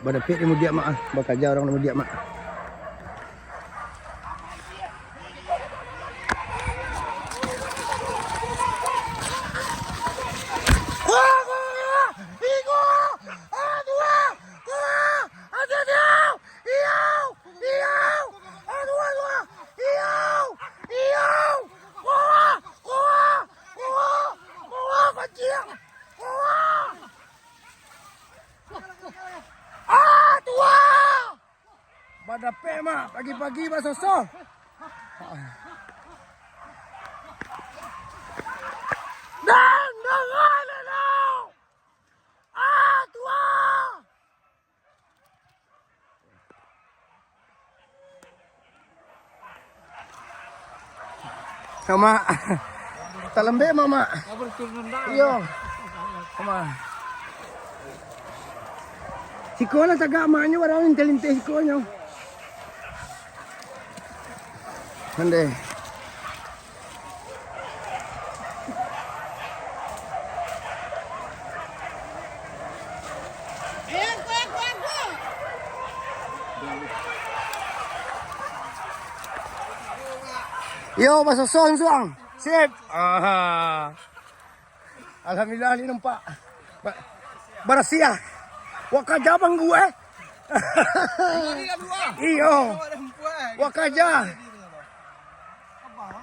Badapit mo dia mak. Bakaja orang mo dia mak. Badapit mak. Pagi-pagi basoso. Sama talambe mama. Iyo. Sama. Siko na taga amanyo warawin talinte siko nyo. Hande. Yo, masosong suang. Sip. Alhamdulillah ni nampak. Barasia. Wakaja bang gue. Iyo. Wakaja.